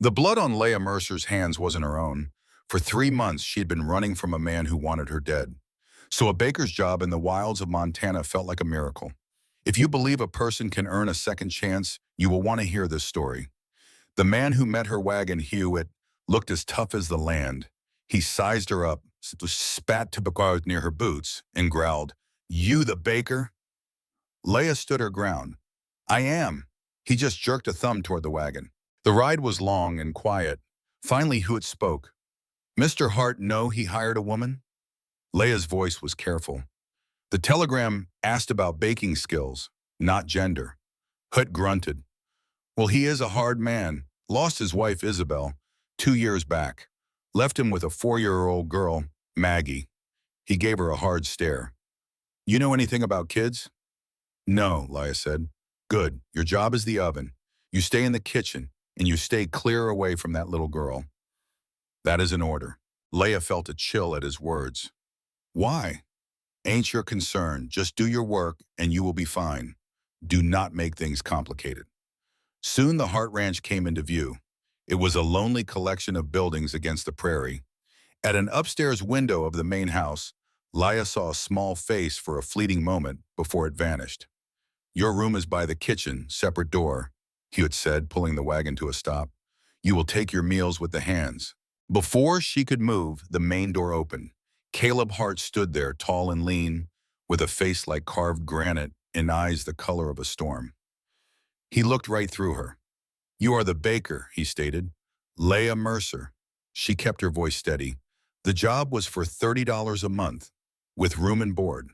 The blood on Leah Mercer's hands wasn't her own. For 3 months, she had been running from a man who wanted her dead. So a baker's job in the wilds of Montana felt like a miracle. If you believe a person can earn a second chance, you will want to hear this story. The man who met her wagon, Hewitt, looked as tough as the land. He sized her up, spat tobacco near her boots, and growled, "You the baker?" Leah stood her ground. "I am." He just jerked a thumb toward the wagon. The ride was long and quiet. Finally, Hewitt spoke. "Mr. Hart know he hired a woman?" Leah's voice was careful. "The telegram asked about baking skills, not gender." Hut grunted. "Well, he is a hard man. Lost his wife, Isabel, 2 years back. Left him with a 4-year-old girl, Maggie." He gave her a hard stare. "You know anything about kids?" "No," Leah said. "Good. Your job is the oven. You stay in the kitchen, and you stay clear away from that little girl." "That is an order." Leah felt a chill at his words. "Why?" "Ain't your concern. Just do your work, and you will be fine. Do not make things complicated." Soon the Hart Ranch came into view. It was a lonely collection of buildings against the prairie. At an upstairs window of the main house, Leah saw a small face for a fleeting moment before it vanished. "Your room is by the kitchen, separate door," Hewitt said, pulling the wagon to a stop. "You will take your meals with the hands." Before she could move, the main door opened. Caleb Hart stood there, tall and lean, with a face like carved granite and eyes the color of a storm. He looked right through her. "You are the baker," he stated. "Leah Mercer." She kept her voice steady. "The job was for $30 a month, with room and board."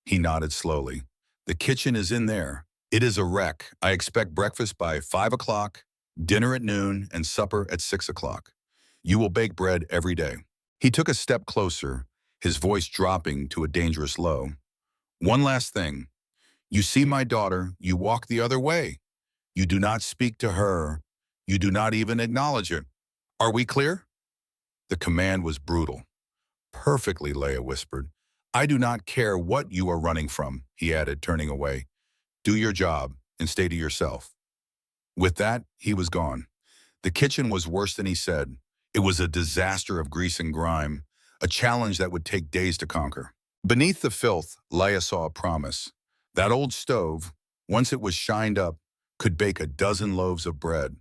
He nodded slowly. "The kitchen is in there. It is a wreck. I expect breakfast by 5 o'clock, dinner at noon, and supper at 6 o'clock. You will bake bread every day." He took a step closer, his voice dropping to a dangerous low. "One last thing. You see my daughter, you walk the other way. You do not speak to her. You do not even acknowledge her. Are we clear?" The command was brutal. "Perfectly," Leah whispered. "I do not care what you are running from," he added, turning away. "Do your job and stay to yourself." With that, he was gone. The kitchen was worse than he said. It was a disaster of grease and grime, a challenge that would take days to conquer. Beneath the filth, Leah saw a promise. That old stove, once it was shined up, could bake a dozen loaves of bread.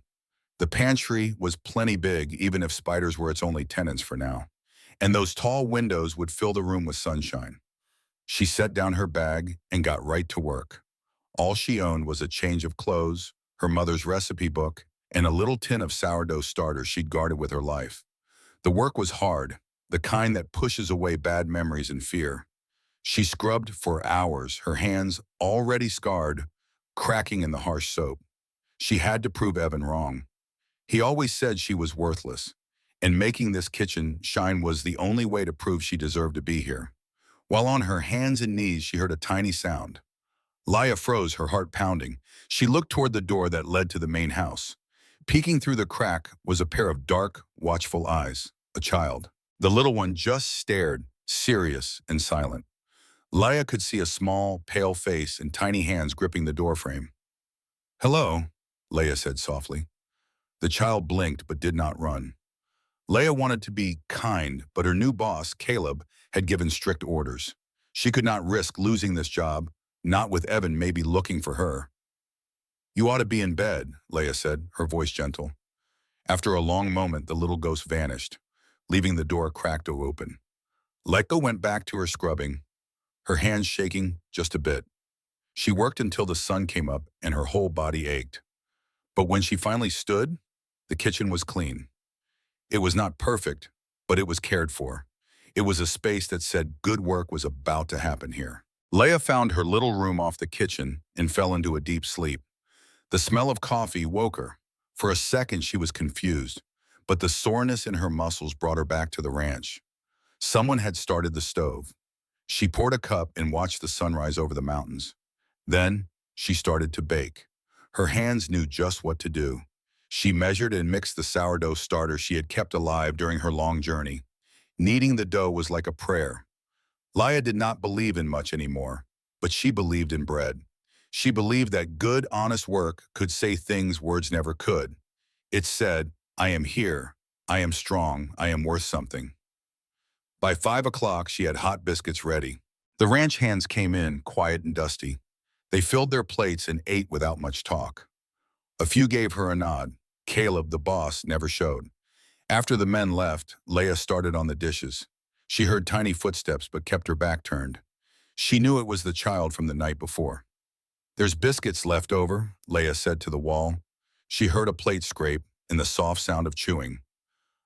The pantry was plenty big, even if spiders were its only tenants for now. And those tall windows would fill the room with sunshine. She set down her bag and got right to work. All she owned was a change of clothes, her mother's recipe book, and a little tin of sourdough starter she'd guarded with her life. The work was hard, the kind that pushes away bad memories and fear. She scrubbed for hours, her hands already scarred, cracking in the harsh soap. She had to prove Evan wrong. He always said she was worthless, and making this kitchen shine was the only way to prove she deserved to be here. While on her hands and knees, she heard a tiny sound. Leah froze, her heart pounding. She looked toward the door that led to the main house. Peeking through the crack was a pair of dark, watchful eyes, a child. The little one just stared, serious and silent. Leah could see a small, pale face and tiny hands gripping the doorframe. "Hello," Leah said softly. The child blinked but did not run. Leah wanted to be kind, but her new boss, Caleb, had given strict orders. She could not risk losing this job, not with Evan maybe looking for her. "You ought to be in bed," Leah said, her voice gentle. After a long moment, the little ghost vanished, leaving the door cracked open. Leah went back to her scrubbing, her hands shaking just a bit. She worked until the sun came up and her whole body ached. But when she finally stood, the kitchen was clean. It was not perfect, but it was cared for. It was a space that said good work was about to happen here. Leah found her little room off the kitchen and fell into a deep sleep. The smell of coffee woke her. For a second, she was confused, but the soreness in her muscles brought her back to the ranch. Someone had started the stove. She poured a cup and watched the sunrise over the mountains. Then she started to bake. Her hands knew just what to do. She measured and mixed the sourdough starter she had kept alive during her long journey. Kneading the dough was like a prayer. Leah did not believe in much anymore, but she believed in bread. She believed that good, honest work could say things words never could. It said, I am here. I am strong. I am worth something. By 5 o'clock, she had hot biscuits ready. The ranch hands came in, quiet and dusty. They filled their plates and ate without much talk. A few gave her a nod. Caleb, the boss, never showed. After the men left, Leah started on the dishes. She heard tiny footsteps but kept her back turned. She knew it was the child from the night before. There's biscuits left over, Leah said to the wall. She heard a plate scrape and the soft sound of chewing.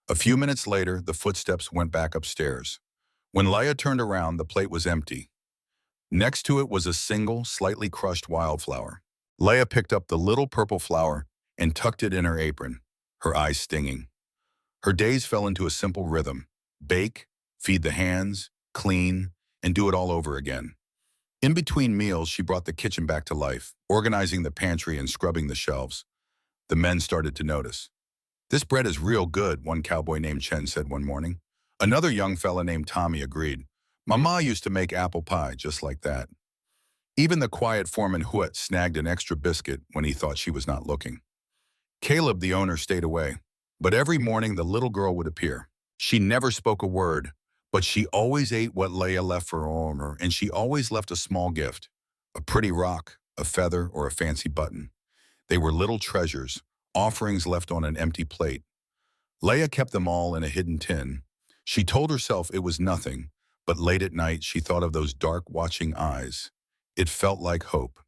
A few minutes later, the footsteps went back upstairs. When Leah turned around, the plate was empty. Next to it was a single, slightly crushed wildflower. Leah picked up the little purple flower and tucked it in her apron, her eyes stinging. Her days fell into a simple rhythm: bake, feed the hands, clean, and do it all over again. In between meals, she brought the kitchen back to life, organizing the pantry and scrubbing the shelves. The men started to notice. "This bread is real good," one cowboy named Chen said one morning. Another young fella named Tommy agreed. "Mama used to make apple pie just like that." Even the quiet foreman Huot snagged an extra biscuit when he thought she was not looking. Caleb, the owner, stayed away. But every morning the little girl would appear. She never spoke a word, but she always ate what Leah left for her owner, and she always left a small gift: a pretty rock, a feather, or a fancy button. They were little treasures, offerings left on an empty plate. Leah kept them all in a hidden tin. She told herself it was nothing, but late at night she thought of those dark, watching eyes. It felt like hope.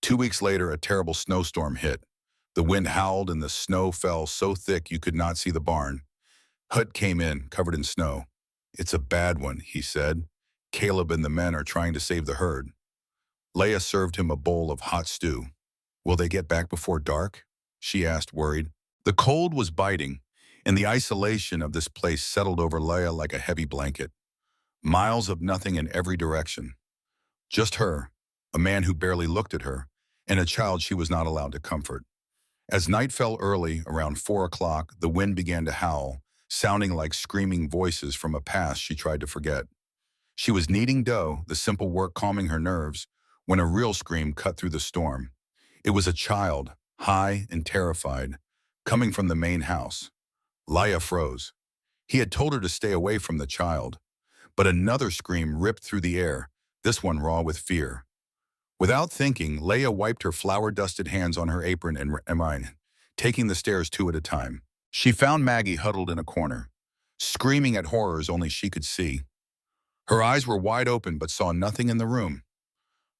2 weeks later, a terrible snowstorm hit. The wind howled and the snow fell so thick you could not see the barn. Hut came in, covered in snow. "It's a bad one," he said. "Caleb and the men are trying to save the herd." Leah served him a bowl of hot stew. "Will they get back before dark?" she asked, worried. The cold was biting, and the isolation of this place settled over Leah like a heavy blanket. Miles of nothing in every direction. Just her, a man who barely looked at her, and a child she was not allowed to comfort. As night fell early, around 4 o'clock, the wind began to howl, sounding like screaming voices from a past she tried to forget. She was kneading dough, the simple work calming her nerves, when a real scream cut through the storm. It was a child, high and terrified, coming from the main house. Leah froze. He had told her to stay away from the child. But another scream ripped through the air, this one raw with fear. Without thinking, Leah wiped her flour-dusted hands on her apron and ran, taking the stairs 2 at a time. She found Maggie huddled in a corner, screaming at horrors only she could see. Her eyes were wide open but saw nothing in the room.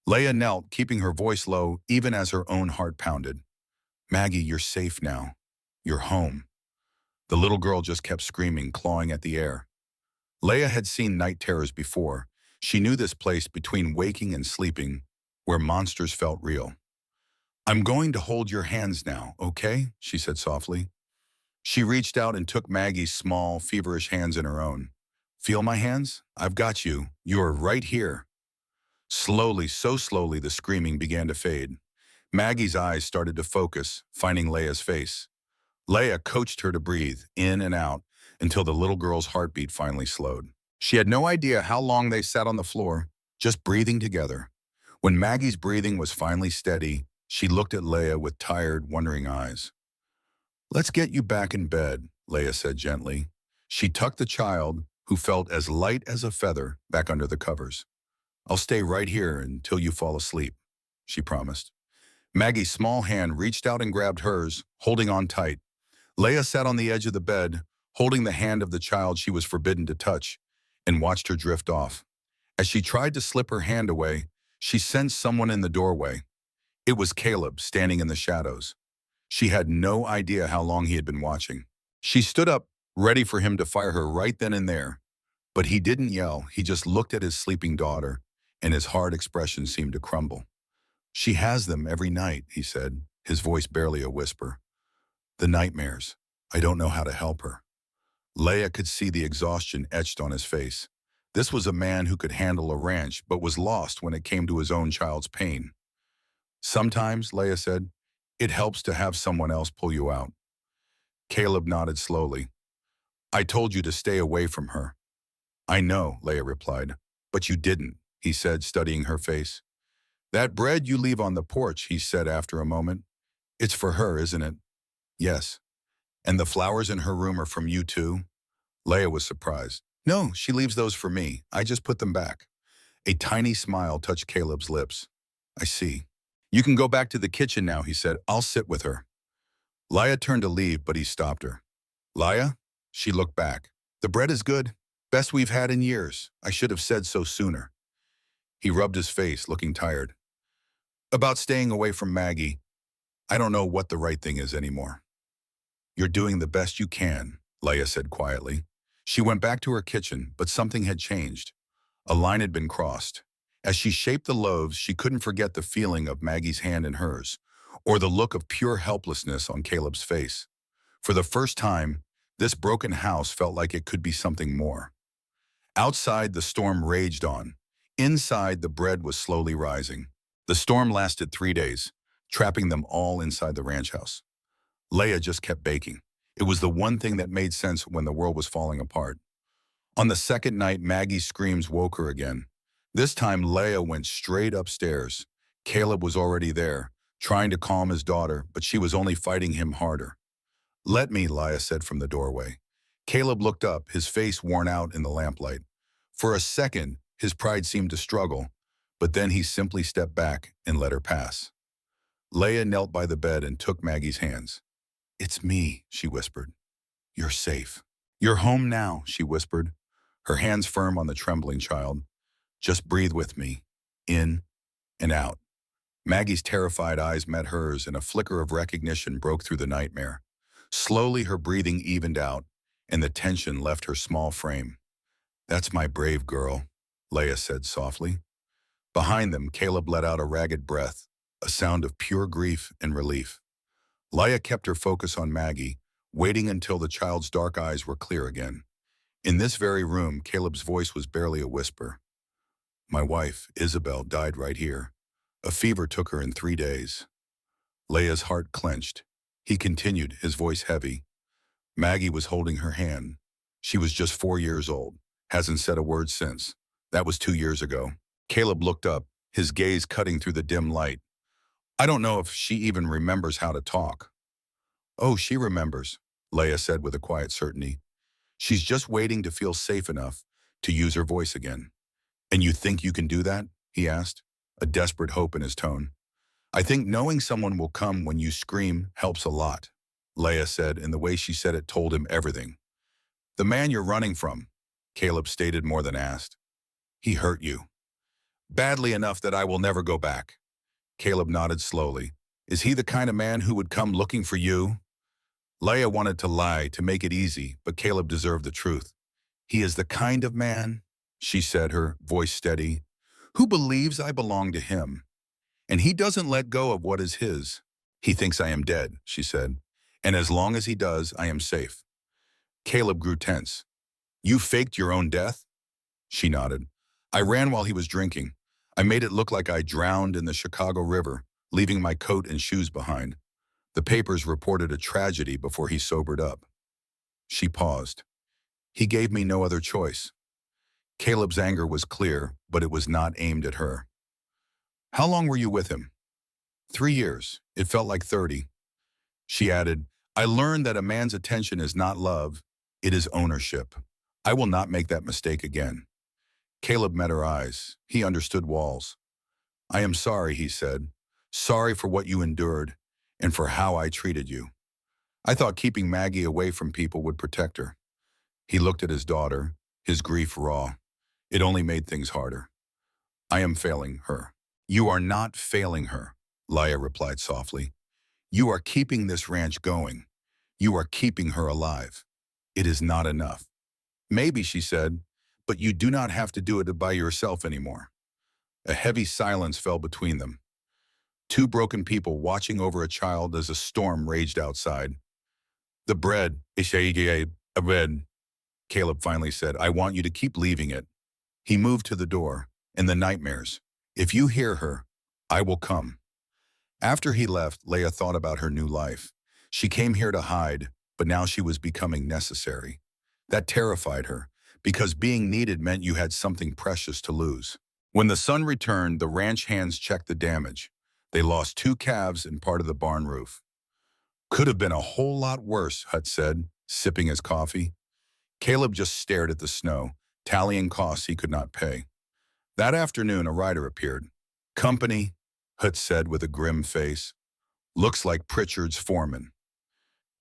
Leah knelt, keeping her voice low even as her own heart pounded. "Maggie, you're safe now. You're home." The little girl just kept screaming, clawing at the air. Leah had seen night terrors before. She knew this place between waking and sleeping, where monsters felt real. "I'm going to hold your hands now, okay?" she said softly. She reached out and took Maggie's small, feverish hands in her own. "Feel my hands? I've got you. You're right here." Slowly, so slowly, the screaming began to fade. Maggie's eyes started to focus, finding Leah's face. Leah coached her to breathe, in and out, until the little girl's heartbeat finally slowed. She had no idea how long they sat on the floor, just breathing together. When Maggie's breathing was finally steady, she looked at Leah with tired, wondering eyes. "Let's get you back in bed," Leah said gently. She tucked the child, who felt as light as a feather, back under the covers. "I'll stay right here until you fall asleep," she promised. Maggie's small hand reached out and grabbed hers, holding on tight. Leah sat on the edge of the bed, holding the hand of the child she was forbidden to touch, and watched her drift off. As she tried to slip her hand away, she sensed someone in the doorway. It was Caleb, standing in the shadows. She had no idea how long he had been watching. She stood up, ready for him to fire her right then and there. But he didn't yell, he just looked at his sleeping daughter, and his hard expression seemed to crumble. "She has them every night," he said, his voice barely a whisper. "The nightmares. I don't know how to help her." Leah could see the exhaustion etched on his face. This was a man who could handle a ranch, but was lost when it came to his own child's pain. "Sometimes," Leah said, "it helps to have someone else pull you out." Caleb nodded slowly. "I told you to stay away from her." "I know," Leah replied. "But you didn't," he said, studying her face. "That bread you leave on the porch," he said after a moment. "It's for her, isn't it?" "Yes." And the flowers in her room are from you too? Leia was surprised. No, she leaves those for me. I just put them back. A tiny smile touched Caleb's lips. I see. You can go back to the kitchen now, he said. I'll sit with her. Leia turned to leave, but he stopped her. Leia? She looked back. The bread is good. Best we've had in years. I should have said so sooner. He rubbed his face, looking tired. About staying away from Maggie, I don't know what the right thing is anymore. You're doing the best you can, Leia said quietly. She went back to her kitchen, but something had changed. A line had been crossed. As she shaped the loaves, she couldn't forget the feeling of Maggie's hand in hers, or the look of pure helplessness on Caleb's face. For the first time, this broken house felt like it could be something more. Outside, the storm raged on. Inside, the bread was slowly rising. The storm lasted 3 days, trapping them all inside the ranch house. Leia just kept baking. It was the one thing that made sense when the world was falling apart. On the second night, Maggie's screams woke her again. This time, Leia went straight upstairs. Caleb was already there, trying to calm his daughter, but she was only fighting him harder. Let me, Leia said from the doorway. Caleb looked up, his face worn out in the lamplight. For a second, his pride seemed to struggle, but then he simply stepped back and let her pass. Leia knelt by the bed and took Maggie's hands. It's me, she whispered. You're safe. You're home now, she whispered, her hands firm on the trembling child. Just breathe with me, in and out. Maggie's terrified eyes met hers, and a flicker of recognition broke through the nightmare. Slowly, her breathing evened out, and the tension left her small frame. That's my brave girl, Leia said softly. Behind them, Caleb let out a ragged breath, a sound of pure grief and relief. Leia kept her focus on Maggie, waiting until the child's dark eyes were clear again. In this very room, Caleb's voice was barely a whisper. My wife, Isabel, died right here. A fever took her in 3 days. Leia's heart clenched. He continued, his voice heavy. Maggie was holding her hand. She was just 4 years old. Hasn't said a word since. That was 2 years ago. Caleb looked up, his gaze cutting through the dim light. I don't know if she even remembers how to talk. Oh, she remembers, Leia said with a quiet certainty. She's just waiting to feel safe enough to use her voice again. And you think you can do that? He asked, a desperate hope in his tone. I think knowing someone will come when you scream helps a lot, Leia said, and the way she said it told him everything. The man you're running from, Caleb stated more than asked. He hurt you. Badly enough that I will never go back. Caleb nodded slowly. Is he the kind of man who would come looking for you? Leia wanted to lie to make it easy, but Caleb deserved the truth. He is the kind of man, she said, her voice steady, who believes I belong to him. And he doesn't let go of what is his. He thinks I am dead, she said. And as long as he does, I am safe. Caleb grew tense. You faked your own death? She nodded. I ran while he was drinking. I made it look like I drowned in the Chicago River, leaving my coat and shoes behind. The papers reported a tragedy before he sobered up. She paused. He gave me no other choice. Caleb's anger was clear, but it was not aimed at her. How long were you with him? 3 years. It felt like 30. She added, I learned that a man's attention is not love, it is ownership. I will not make that mistake again. Caleb met her eyes. He understood walls. I am sorry, he said. Sorry for what you endured and for how I treated you. I thought keeping Maggie away from people would protect her. He looked at his daughter, his grief raw. It only made things harder. I am failing her. You are not failing her, Leia replied softly. You are keeping this ranch going. You are keeping her alive. It is not enough. Maybe, she said, but you do not have to do it by yourself anymore. A heavy silence fell between them. Two broken people watching over a child as a storm raged outside. The bread, bread, Caleb finally said. I want you to keep leaving it. He moved to the door. And the nightmares. If you hear her, I will come. After he left, Leia thought about her new life. She came here to hide, but now she was becoming necessary. That terrified her, because being needed meant you had something precious to lose. When the sun returned, the ranch hands checked the damage. They lost 2 calves and part of the barn roof. Could have been a whole lot worse, Hut said, sipping his coffee. Caleb just stared at the snow, tallying costs he could not pay. That afternoon, a rider appeared. Company, Hut said with a grim face. Looks like Pritchard's foreman.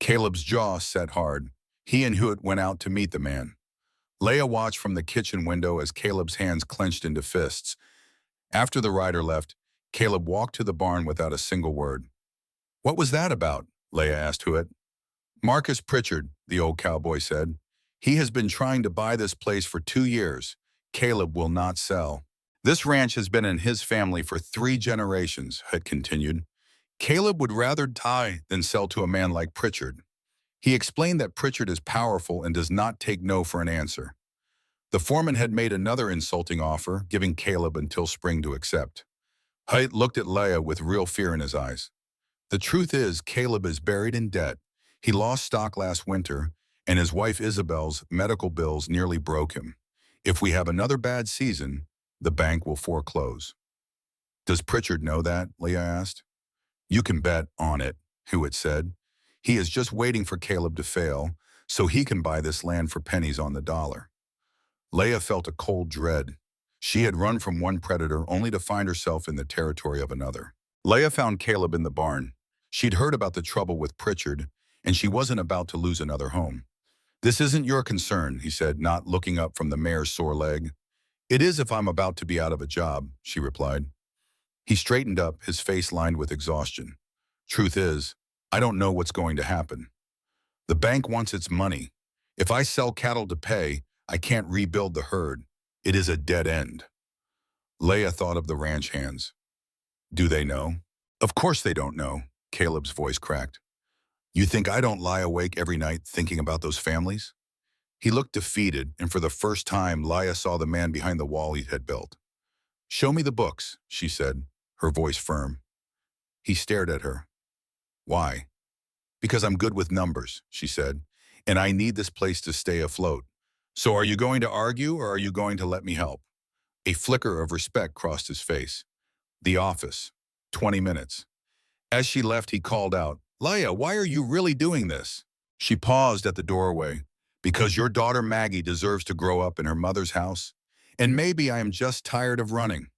Caleb's jaw set hard. He and Hewitt went out to meet the man. Leia watched from the kitchen window as Caleb's hands clenched into fists. After the rider left, Caleb walked to the barn without a single word. What was that about? Leia asked Hewitt. Marcus Pritchard, the old cowboy said. He has been trying to buy this place for 2 years. Caleb will not sell. This ranch has been in his family for 3 generations, Hewitt continued. Caleb would rather die than sell to a man like Pritchard. He explained that Pritchard is powerful and does not take no for an answer. The foreman had made another insulting offer, giving Caleb until spring to accept. Haight looked at Leia with real fear in his eyes. The truth is, Caleb is buried in debt. He lost stock last winter, and his wife Isabel's medical bills nearly broke him. If we have another bad season, the bank will foreclose. Does Pritchard know that? Leia asked. You can bet on it, Hewitt said. He is just waiting for Caleb to fail, so he can buy this land for pennies on the dollar. Leia felt a cold dread. She had run from one predator only to find herself in the territory of another. Leia found Caleb in the barn. She'd heard about the trouble with Pritchard, and she wasn't about to lose another home. This isn't your concern, he said, not looking up from the mare's sore leg. It is if I'm about to be out of a job, she replied. He straightened up, his face lined with exhaustion. Truth is, I don't know what's going to happen. The bank wants its money. If I sell cattle to pay, I can't rebuild the herd. It is a dead end. Leia thought of the ranch hands. Do they know? Of course they don't know, Caleb's voice cracked. You think I don't lie awake every night thinking about those families? He looked defeated, and for the first time, Leia saw the man behind the wall he had built. Show me the books, she said, her voice firm. He stared at her. Why? Because I'm good with numbers, she said, and I need this place to stay afloat. So are you going to argue, or are you going to let me help? A flicker of respect crossed his face. The office. 20 minutes. As she left, he called out, Leia, why are you really doing this? She paused at the doorway. Because your daughter Maggie deserves to grow up in her mother's house. And maybe I am just tired of running.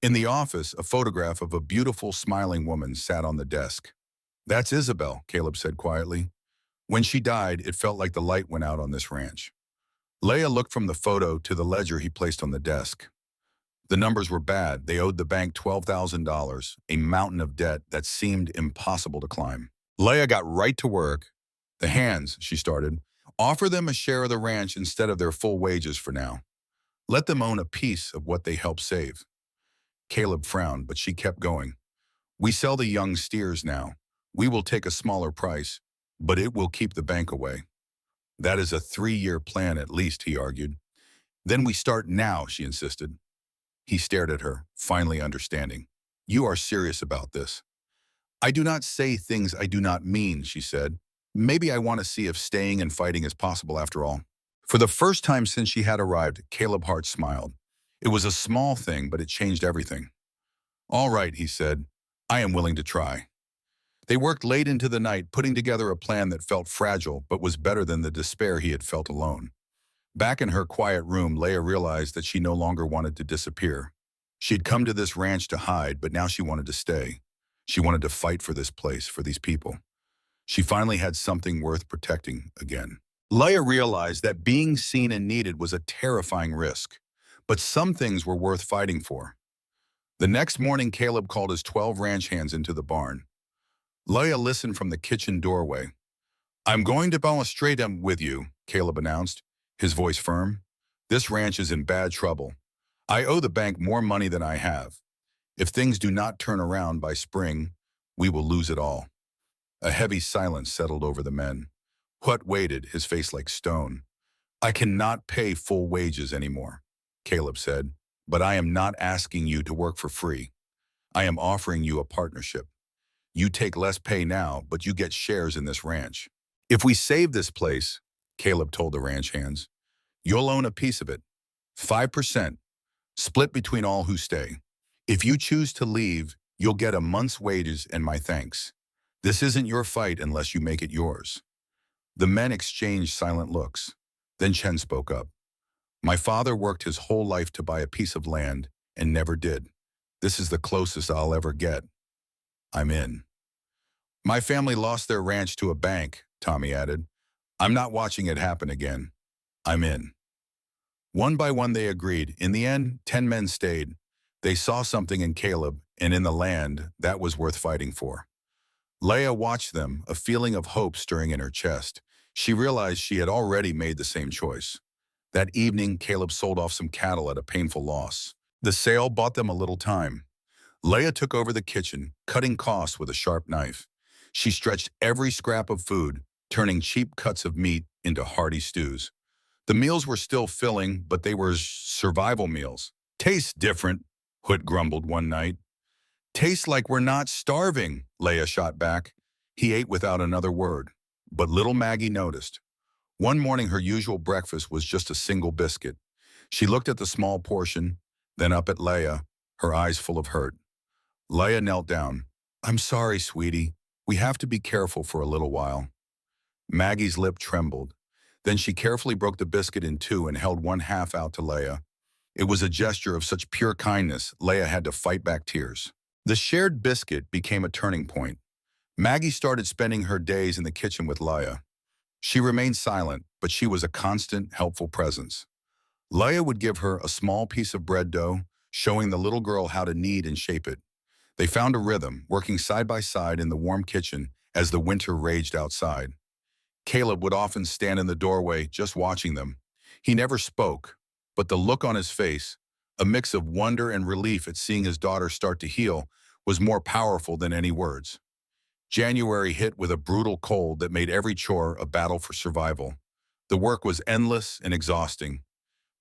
In the office, a photograph of a beautiful, smiling woman sat on the desk. That's Isabel, Caleb said quietly. When she died, it felt like the light went out on this ranch. Leia looked from the photo to the ledger he placed on the desk. The numbers were bad. They owed the bank $12,000, a mountain of debt that seemed impossible to climb. Leia got right to work. The hands, she started, offer them a share of the ranch instead of their full wages for now. Let them own a piece of what they helped save. Caleb frowned, but she kept going. We sell the young steers now. We will take a smaller price, but it will keep the bank away. That is a 3-year plan at least, he argued. Then we start now, she insisted. He stared at her, finally understanding. You are serious about this. I do not say things I do not mean, she said. Maybe I want to see if staying and fighting is possible after all. For the first time since she had arrived, Caleb Hart smiled. It was a small thing, but it changed everything. All right, he said. I am willing to try. They worked late into the night, putting together a plan that felt fragile, but was better than the despair he had felt alone. Back in her quiet room, Leia realized that she no longer wanted to disappear. She had come to this ranch to hide, but now she wanted to stay. She wanted to fight for this place, for these people. She finally had something worth protecting again. Leia realized that being seen and needed was a terrifying risk, but some things were worth fighting for. The next morning, Caleb called his 12 ranch hands into the barn. Leia listened from the kitchen doorway. I'm going to demonstrate with you, Caleb announced, his voice firm. This ranch is in bad trouble. I owe the bank more money than I have. If things do not turn around by spring, we will lose it all. A heavy silence settled over the men. Hutt waited, his face like stone. I cannot pay full wages anymore, Caleb said, but I am not asking you to work for free. I am offering you a partnership. You take less pay now, but you get shares in this ranch. If we save this place, Caleb told the ranch hands, you'll own a piece of it. 5%, split between all who stay. If you choose to leave, you'll get a month's wages and my thanks. This isn't your fight unless you make it yours. The men exchanged silent looks. Then Chen spoke up. My father worked his whole life to buy a piece of land and never did. This is the closest I'll ever get. I'm in. My family lost their ranch to a bank, Tommy added. I'm not watching it happen again. I'm in. One by one they agreed. In the end, 10 men stayed. They saw something in Caleb and in the land that was worth fighting for. Leah watched them, a feeling of hope stirring in her chest. She realized she had already made the same choice. That evening, Caleb sold off some cattle at a painful loss. The sale bought them a little time. Leah took over the kitchen, cutting costs with a sharp knife. She stretched every scrap of food, turning cheap cuts of meat into hearty stews. The meals were still filling, but they were survival meals. Tastes different, Hoot grumbled one night. Tastes like we're not starving, Leah shot back. He ate without another word. But little Maggie noticed. One morning her usual breakfast was just a single biscuit. She looked at the small portion, then up at Leah, her eyes full of hurt. Leah knelt down. I'm sorry, sweetie. We have to be careful for a little while. Maggie's lip trembled. Then she carefully broke the biscuit in two and held one half out to Leah. It was a gesture of such pure kindness, Leah had to fight back tears. The shared biscuit became a turning point. Maggie started spending her days in the kitchen with Leah. She remained silent, but she was a constant, helpful presence. Leah would give her a small piece of bread dough, showing the little girl how to knead and shape it. They found a rhythm, working side by side in the warm kitchen as the winter raged outside. Caleb would often stand in the doorway just watching them. He never spoke, but the look on his face, a mix of wonder and relief at seeing his daughter start to heal, was more powerful than any words. January hit with a brutal cold that made every chore a battle for survival. The work was endless and exhausting.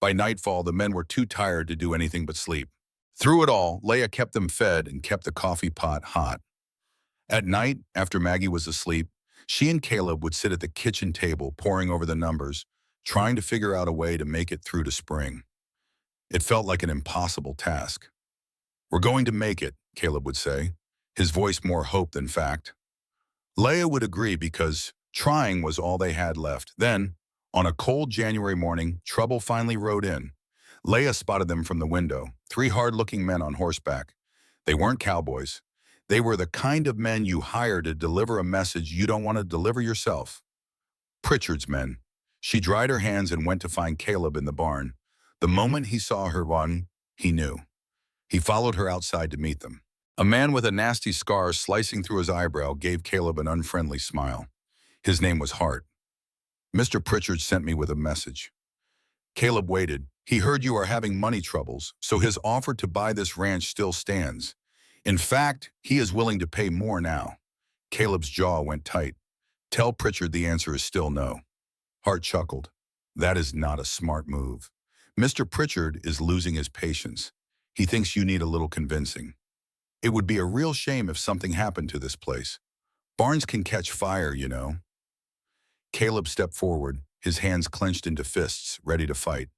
By nightfall, the men were too tired to do anything but sleep. Through it all, Leah kept them fed and kept the coffee pot hot. At night, after Maggie was asleep, she and Caleb would sit at the kitchen table poring over the numbers, trying to figure out a way to make it through to spring. It felt like an impossible task. We're going to make it, Caleb would say, his voice more hope than fact. Leah would agree because trying was all they had left. Then, on a cold January morning, trouble finally rode in. Leah spotted them from the window, three hard-looking men on horseback. They weren't cowboys. They were the kind of men you hire to deliver a message you don't want to deliver yourself. Pritchard's men. She dried her hands and went to find Caleb in the barn. The moment he saw her run, he knew. He followed her outside to meet them. A man with a nasty scar slicing through his eyebrow gave Caleb an unfriendly smile. His name was Hart. Mr. Pritchard sent me with a message. Caleb waited. He heard you are having money troubles, so his offer to buy this ranch still stands. In fact, he is willing to pay more now. Caleb's jaw went tight. Tell Pritchard the answer is still no. Hart chuckled. That is not a smart move. Mr. Pritchard is losing his patience. He thinks you need a little convincing. It would be a real shame if something happened to this place. Barns can catch fire, you know. Caleb stepped forward, his hands clenched into fists, ready to fight.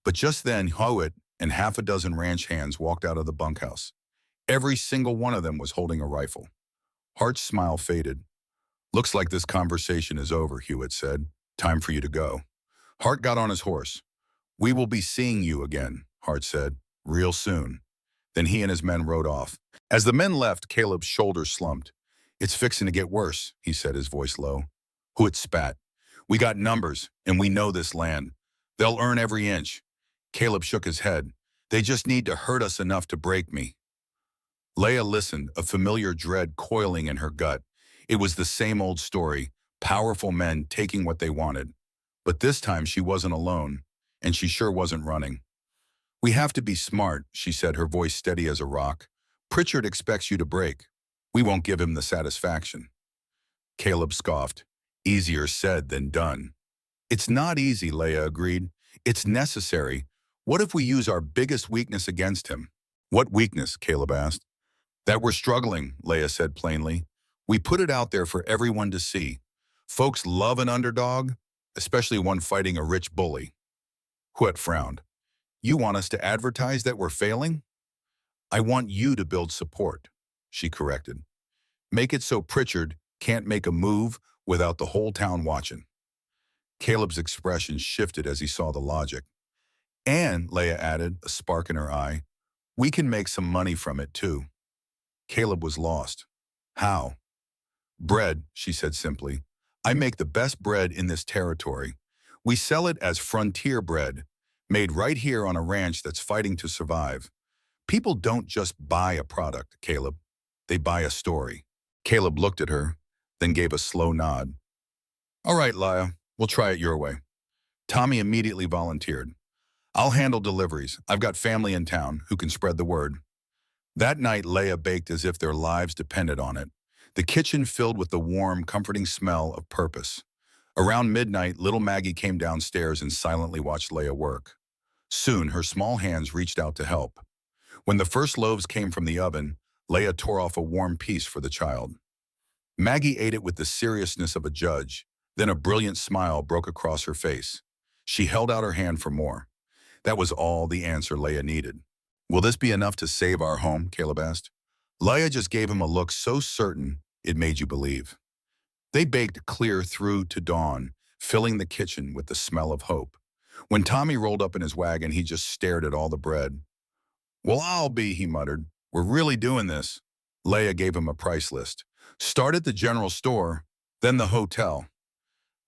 But just then, Howitt and half a dozen ranch hands walked out of the bunkhouse. Every single one of them was holding a rifle. Hart's smile faded. Looks like this conversation is over, Hewitt said. Time for you to go. Hart got on his horse. We will be seeing you again, Hart said, real soon. Then he and his men rode off. As the men left, Caleb's shoulders slumped. It's fixing to get worse, he said, his voice low. Hoot spat. We got numbers, and we know this land. They'll earn every inch. Caleb shook his head. They just need to hurt us enough to break me. Leah listened, a familiar dread coiling in her gut. It was the same old story, powerful men taking what they wanted. But this time she wasn't alone, and she sure wasn't running. We have to be smart, she said, her voice steady as a rock. Pritchard expects you to break. We won't give him the satisfaction. Caleb scoffed. Easier said than done. It's not easy, Leah agreed. It's necessary. What if we use our biggest weakness against him? What weakness? Caleb asked. That we're struggling, Leah said plainly. We put it out there for everyone to see. Folks love an underdog, especially one fighting a rich bully. Hoot frowned. You want us to advertise that we're failing? I want you to build support, she corrected. Make it so Pritchard can't make a move without the whole town watching. Caleb's expression shifted as he saw the logic. And, Leia added, a spark in her eye, we can make some money from it too. Caleb was lost. How? Bread, she said simply. I make the best bread in this territory. We sell it as frontier bread, made right here on a ranch that's fighting to survive. People don't just buy a product, Caleb. They buy a story. Caleb looked at her, then gave a slow nod. All right, Leia, we'll try it your way. Tommy immediately volunteered. I'll handle deliveries. I've got family in town who can spread the word. That night, Leia baked as if their lives depended on it. The kitchen filled with the warm, comforting smell of purpose. Around midnight, little Maggie came downstairs and silently watched Leia work. Soon, her small hands reached out to help. When the first loaves came from the oven, Leia tore off a warm piece for the child. Maggie ate it with the seriousness of a judge. Then a brilliant smile broke across her face. She held out her hand for more. That was all the answer Leia needed. Will this be enough to save our home? Caleb asked. Leia just gave him a look so certain it made you believe. They baked clear through to dawn, filling the kitchen with the smell of hope. When Tommy rolled up in his wagon, he just stared at all the bread. Well, I'll be, he muttered. We're really doing this. Leia gave him a price list. Start at the general store, then the hotel.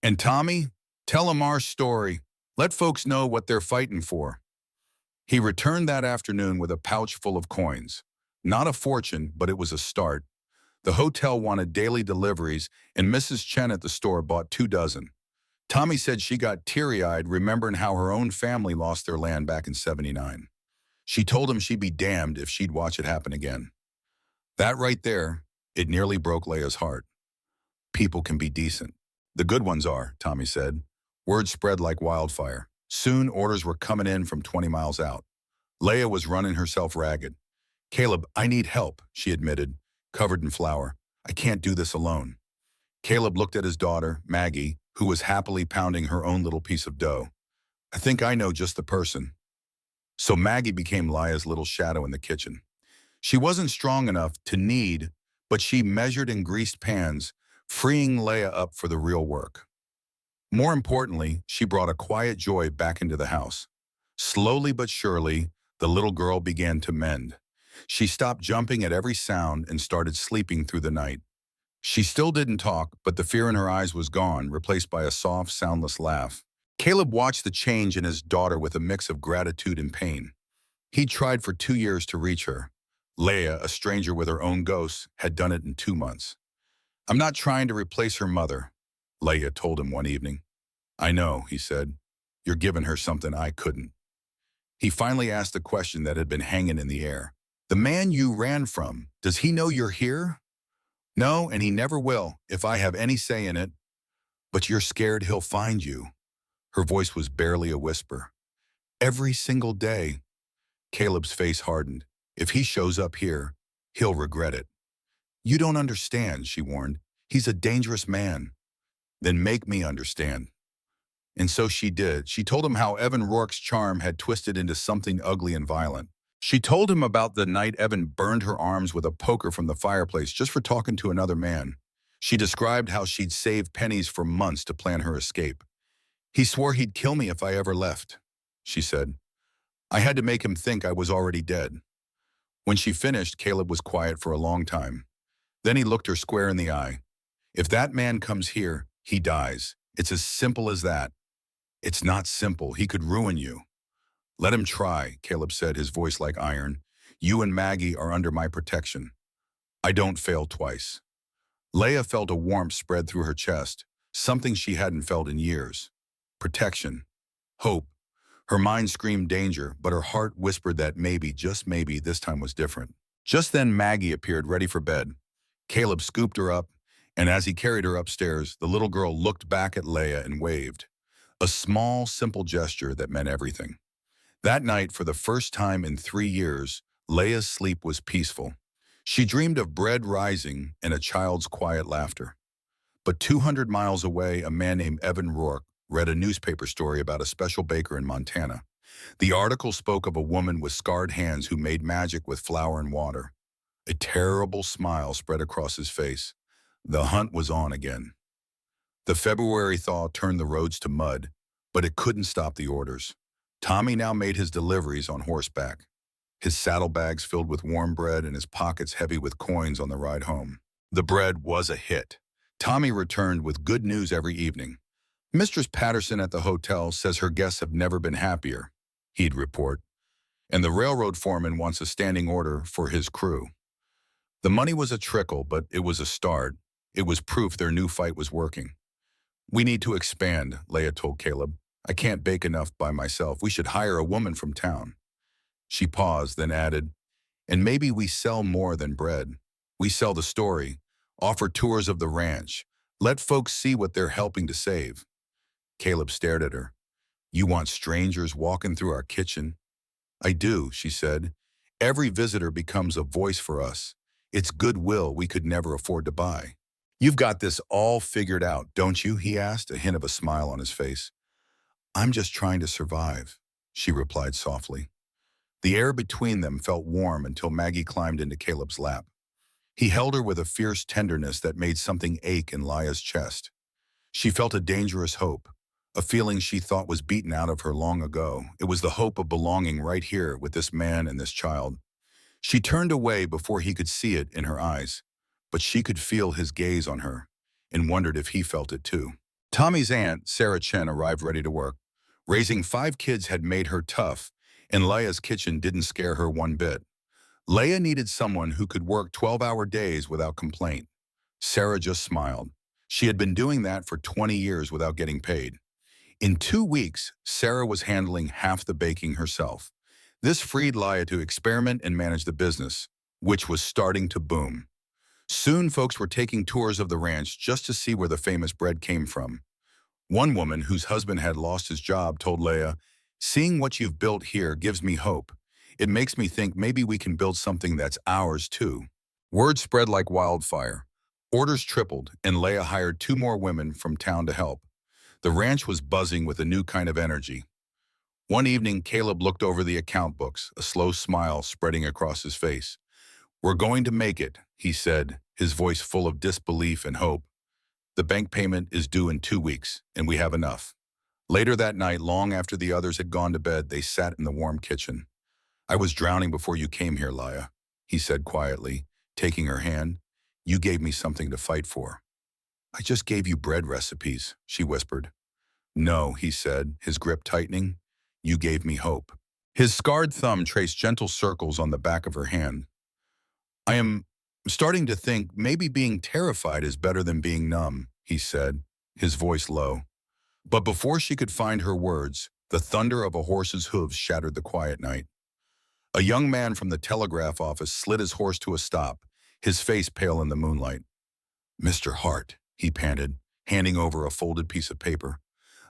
And Tommy, tell them our story. Let folks know what they're fighting for. He returned that afternoon with a pouch full of coins. Not a fortune, but it was a start. The hotel wanted daily deliveries, and Mrs. Chen at the store bought 2 dozen. Tommy said she got teary-eyed remembering how her own family lost their land back in '79. She told him she'd be damned if she'd watch it happen again. That right there, it nearly broke Leia's heart. People can be decent. The good ones are, Tommy said. Word spread like wildfire. Soon, orders were coming in from 20 miles out. Leia was running herself ragged. Caleb, I need help, she admitted, covered in flour. I can't do this alone. Caleb looked at his daughter, Maggie, who was happily pounding her own little piece of dough. I think I know just the person. So Maggie became Leia's little shadow in the kitchen. She wasn't strong enough to knead, but she measured and greased pans, freeing Leia up for the real work. More importantly, she brought a quiet joy back into the house. Slowly but surely, the little girl began to mend. She stopped jumping at every sound and started sleeping through the night. She still didn't talk, but the fear in her eyes was gone, replaced by a soft, soundless laugh. Caleb watched the change in his daughter with a mix of gratitude and pain. He'd tried for 2 years to reach her. Leia, a stranger with her own ghosts, had done it in 2 months. I'm not trying to replace her mother, Leia told him one evening. I know, he said. You're giving her something I couldn't. He finally asked a question that had been hanging in the air. The man you ran from, does he know you're here? No, and he never will, if I have any say in it. But you're scared he'll find you. Her voice was barely a whisper. Every single day. Caleb's face hardened. If he shows up here, he'll regret it. You don't understand, she warned. He's a dangerous man. Then make me understand. And so she did. She told him how Evan Rourke's charm had twisted into something ugly and violent. She told him about the night Evan burned her arms with a poker from the fireplace just for talking to another man. She described how she'd saved pennies for months to plan her escape. He swore he'd kill me if I ever left, she said. I had to make him think I was already dead. When she finished, Caleb was quiet for a long time. Then he looked her square in the eye. If that man comes here, he dies. It's as simple as that. It's not simple. He could ruin you. Let him try, Caleb said, his voice like iron. You and Maggie are under my protection. I don't fail twice. Leia felt a warmth spread through her chest, something she hadn't felt in years. Protection. Hope. Her mind screamed danger, but her heart whispered that maybe, just maybe, this time was different. Just then Maggie appeared ready for bed. Caleb scooped her up, and as he carried her upstairs, the little girl looked back at Leia and waved. A small, simple gesture that meant everything. That night, for the first time in 3 years, Leia's sleep was peaceful. She dreamed of bread rising and a child's quiet laughter. But 200 miles away, a man named Evan Rourke read a newspaper story about a special baker in Montana. The article spoke of a woman with scarred hands who made magic with flour and water. A terrible smile spread across his face. The hunt was on again. The February thaw turned the roads to mud, but it couldn't stop the orders. Tommy now made his deliveries on horseback, his saddlebags filled with warm bread and his pockets heavy with coins on the ride home. The bread was a hit. Tommy returned with good news every evening. Mistress Patterson at the hotel says her guests have never been happier, he'd report, and the railroad foreman wants a standing order for his crew. The money was a trickle, but it was a start. It was proof their new fight was working. We need to expand, Leia told Caleb. I can't bake enough by myself. We should hire a woman from town. She paused, then added, and maybe we sell more than bread. We sell the story, offer tours of the ranch, let folks see what they're helping to save. Caleb stared at her. You want strangers walking through our kitchen? I do, she said. Every visitor becomes a voice for us. It's goodwill we could never afford to buy. You've got this all figured out, don't you? He asked, a hint of a smile on his face. I'm just trying to survive, she replied softly. The air between them felt warm until Maggie climbed into Caleb's lap. He held her with a fierce tenderness that made something ache in Laya's chest. She felt a dangerous hope, a feeling she thought was beaten out of her long ago. It was the hope of belonging right here with this man and this child. She turned away before he could see it in her eyes, but she could feel his gaze on her and wondered if he felt it too. Tommy's aunt, Sarah Chen, arrived ready to work. Raising 5 kids had made her tough, and Leia's kitchen didn't scare her one bit. Leia needed someone who could work 12-hour days without complaint. Sarah just smiled. She had been doing that for 20 years without getting paid. In 2 weeks, Sarah was handling half the baking herself. This freed Leia to experiment and manage the business, which was starting to boom. Soon, folks were taking tours of the ranch just to see where the famous bread came from. One woman, whose husband had lost his job, told Leia, "Seeing what you've built here gives me hope. It makes me think maybe we can build something that's ours too." Word spread like wildfire. Orders tripled, and Leia hired 2 more women from town to help. The ranch was buzzing with a new kind of energy. One evening, Caleb looked over the account books, a slow smile spreading across his face. We're going to make it, he said, his voice full of disbelief and hope. The bank payment is due in 2 weeks, and we have enough. Later that night, long after the others had gone to bed, they sat in the warm kitchen. I was drowning before you came here, Leia, he said quietly, taking her hand. You gave me something to fight for. I just gave you bread recipes, she whispered. No, he said, his grip tightening. You gave me hope. His scarred thumb traced gentle circles on the back of her hand. I am starting to think maybe being terrified is better than being numb, he said, his voice low. But before she could find her words, the thunder of a horse's hooves shattered the quiet night. A young man from the telegraph office slid his horse to a stop, his face pale in the moonlight. Mr. Hart, he panted, handing over a folded piece of paper.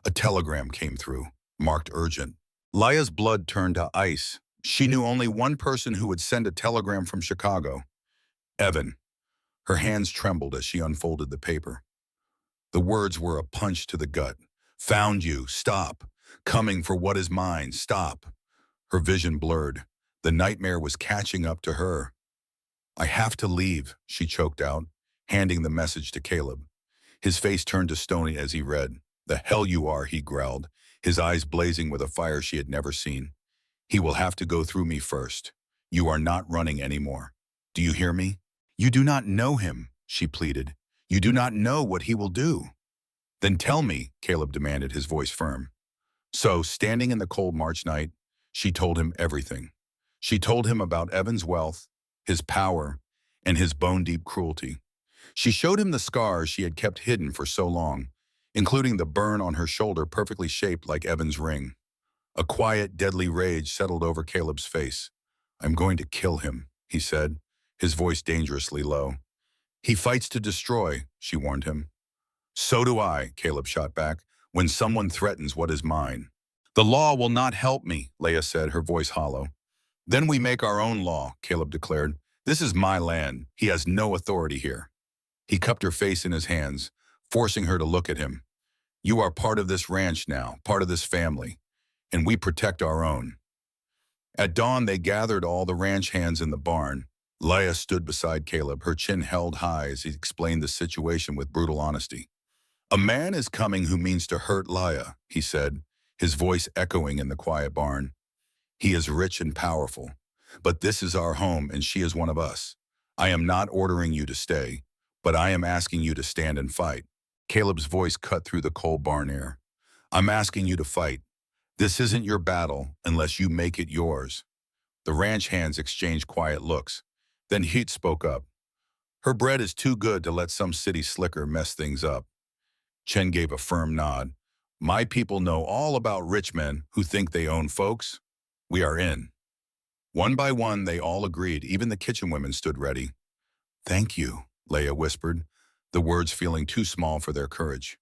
A telegram came through, marked urgent. Leia's blood turned to ice. She knew only one person who would send a telegram from Chicago. Evan. Her hands trembled as she unfolded the paper. The words were a punch to the gut. Found you. Stop. Coming for what is mine. Stop. Her vision blurred. The nightmare was catching up to her. I have to leave, she choked out, handing the message to Caleb. His face turned to stony as he read. The hell you are, he growled, his eyes blazing with a fire she had never seen. He will have to go through me first. You are not running anymore. Do you hear me? You do not know him, she pleaded. You do not know what he will do. Then tell me, Caleb demanded, his voice firm. So, standing in the cold March night, she told him everything. She told him about Evan's wealth, his power, and his bone-deep cruelty. She showed him the scars she had kept hidden for so long, including the burn on her shoulder perfectly shaped like Evan's ring. A quiet, deadly rage settled over Caleb's face. I'm going to kill him, he said, his voice dangerously low. He fights to destroy, she warned him. So do I, Caleb shot back, when someone threatens what is mine. The law will not help me, Leia said, her voice hollow. Then we make our own law, Caleb declared. This is my land. He has no authority here. He cupped her face in his hands, forcing her to look at him. You are part of this ranch now, part of this family, and we protect our own. At dawn, they gathered all the ranch hands in the barn. Leia stood beside Caleb, her chin held high as he explained the situation with brutal honesty. A man is coming who means to hurt Leia, he said, his voice echoing in the quiet barn. He is rich and powerful, but this is our home and she is one of us. I am not ordering you to stay, but I am asking you to stand and fight. Caleb's voice cut through the cold barn air. I'm asking you to fight. This isn't your battle unless you make it yours. The ranch hands exchanged quiet looks. Then Heat spoke up. Her bread is too good to let some city slicker mess things up. Chen gave a firm nod. My people know all about rich men who think they own folks. We are in. One by one, they all agreed. Even the kitchen women stood ready. Thank you, Leia whispered, the words feeling too small for their courage.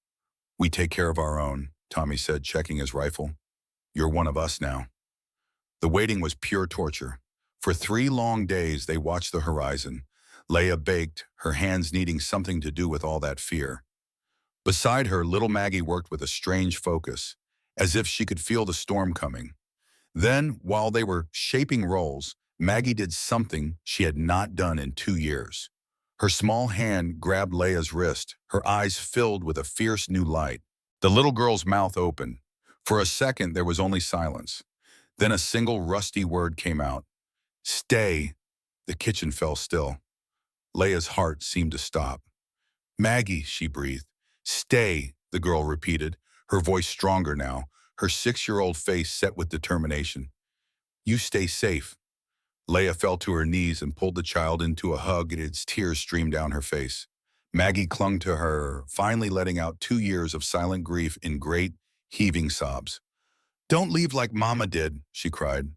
We take care of our own, Tommy said, checking his rifle. You're one of us now. The waiting was pure torture. For 3 long days, they watched the horizon. Leia baked, her hands needing something to do with all that fear. Beside her, little Maggie worked with a strange focus, as if she could feel the storm coming. Then, while they were shaping rolls, Maggie did something she had not done in 2 years. Her small hand grabbed Leia's wrist, her eyes filled with a fierce new light. The little girl's mouth opened. For a second, there was only silence. Then a single rusty word came out. Stay. The kitchen fell still. Leia's heart seemed to stop. Maggie, she breathed. Stay, the girl repeated, her voice stronger now, her 6-year-old face set with determination. You stay safe. Leia fell to her knees and pulled the child into a hug and its tears streamed down her face. Maggie clung to her, finally letting out 2 years of silent grief in great, heaving sobs. Don't leave like Mama did, she cried.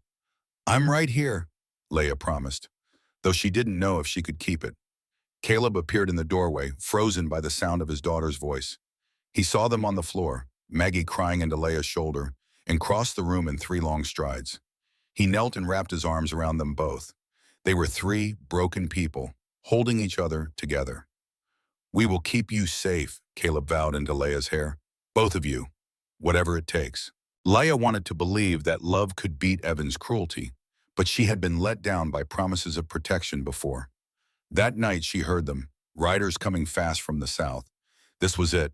I'm right here, Leia promised, though she didn't know if she could keep it. Caleb appeared in the doorway, frozen by the sound of his daughter's voice. He saw them on the floor, Maggie crying into Leia's shoulder, and crossed the room in 3 long strides. He knelt and wrapped his arms around them both. They were 3 broken people, holding each other together. We will keep you safe, Caleb vowed into Leia's hair. Both of you, whatever it takes. Leia wanted to believe that love could beat Evan's cruelty, but she had been let down by promises of protection before. That night she heard them, riders coming fast from the south. This was it.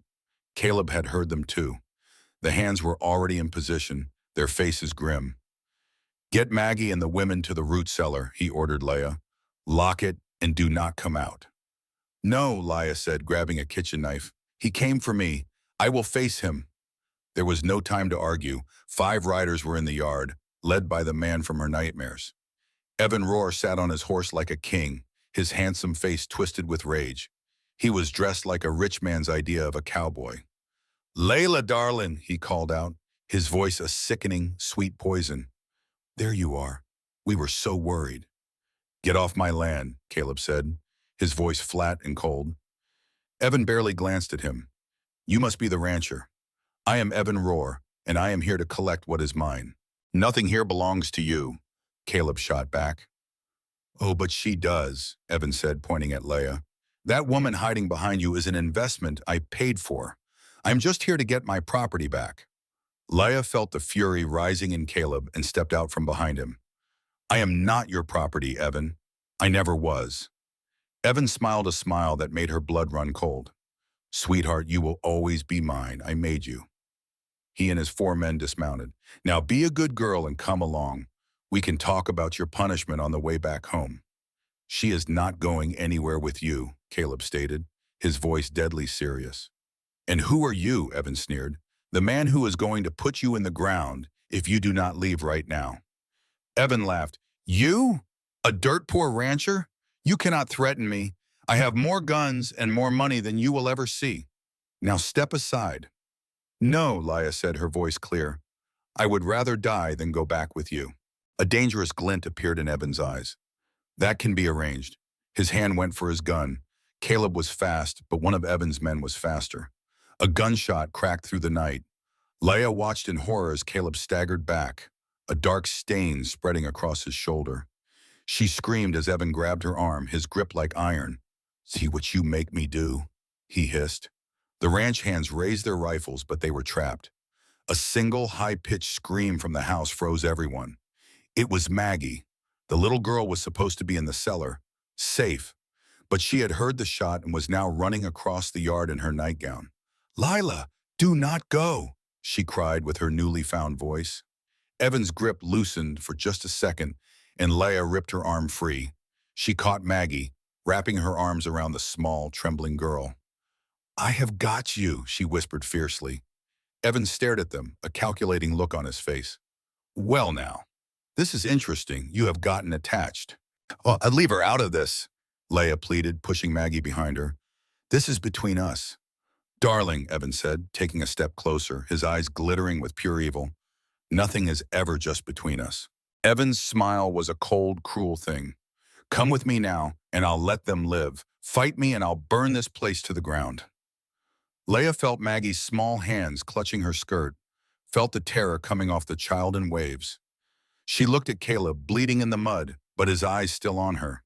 Caleb had heard them too. The hands were already in position, their faces grim. Get Maggie and the women to the root cellar, he ordered Leia. Lock it and do not come out. No, Leia said, grabbing a kitchen knife. He came for me. I will face him. There was no time to argue. 5 riders were in the yard, led by the man from her nightmares. Evan Rohr sat on his horse like a king, his handsome face twisted with rage. He was dressed like a rich man's idea of a cowboy. Layla, darling, he called out, his voice a sickening, sweet poison. There you are. We were so worried. Get off my land, Caleb said, his voice flat and cold. Evan barely glanced at him. You must be the rancher. I am Evan Rohr, and I am here to collect what is mine. Nothing here belongs to you, Caleb shot back. Oh, but she does, Evan said, pointing at Leia. That woman hiding behind you is an investment I paid for. I'm just here to get my property back. Leia felt the fury rising in Caleb and stepped out from behind him. I am not your property, Evan. I never was. Evan smiled a smile that made her blood run cold. Sweetheart, you will always be mine. I made you. He and his 4 men dismounted. Now be a good girl and come along. We can talk about your punishment on the way back home. She is not going anywhere with you, Caleb stated, his voice deadly serious. And who are you, Evan sneered, the man who is going to put you in the ground if you do not leave right now? Evan laughed. You? A dirt poor rancher? You cannot threaten me. I have more guns and more money than you will ever see. Now step aside. No, Leia said, her voice clear. I would rather die than go back with you. A dangerous glint appeared in Evan's eyes. That can be arranged. His hand went for his gun. Caleb was fast, but one of Evan's men was faster. A gunshot cracked through the night. Leia watched in horror as Caleb staggered back, a dark stain spreading across his shoulder. She screamed as Evan grabbed her arm, his grip like iron. See what you make me do, he hissed. The ranch hands raised their rifles, but they were trapped. A single high-pitched scream from the house froze everyone. It was Maggie. The little girl was supposed to be in the cellar, Safe. But she had heard the shot and was now running across the yard in her nightgown. "Lila, do not go," she cried with her newly found voice. Evan's grip loosened for just a second, and Leia ripped her arm free. She caught Maggie, wrapping her arms around the small, trembling girl. "I have got you," she whispered fiercely. Evan stared at them, a calculating look on his face. "Well now, this is interesting. You have gotten attached." "Oh, I'd leave her out of this," Leia pleaded, pushing Maggie behind her. "This is between us." "Darling," Evan said, taking a step closer, his eyes glittering with pure evil. "Nothing is ever just between us." Evan's smile was a cold, cruel thing. "Come with me now, and I'll let them live. Fight me, and I'll burn this place to the ground." Leia felt Maggie's small hands clutching her skirt, felt the terror coming off the child in waves. She looked at Caleb, bleeding in the mud, but his eyes still on her.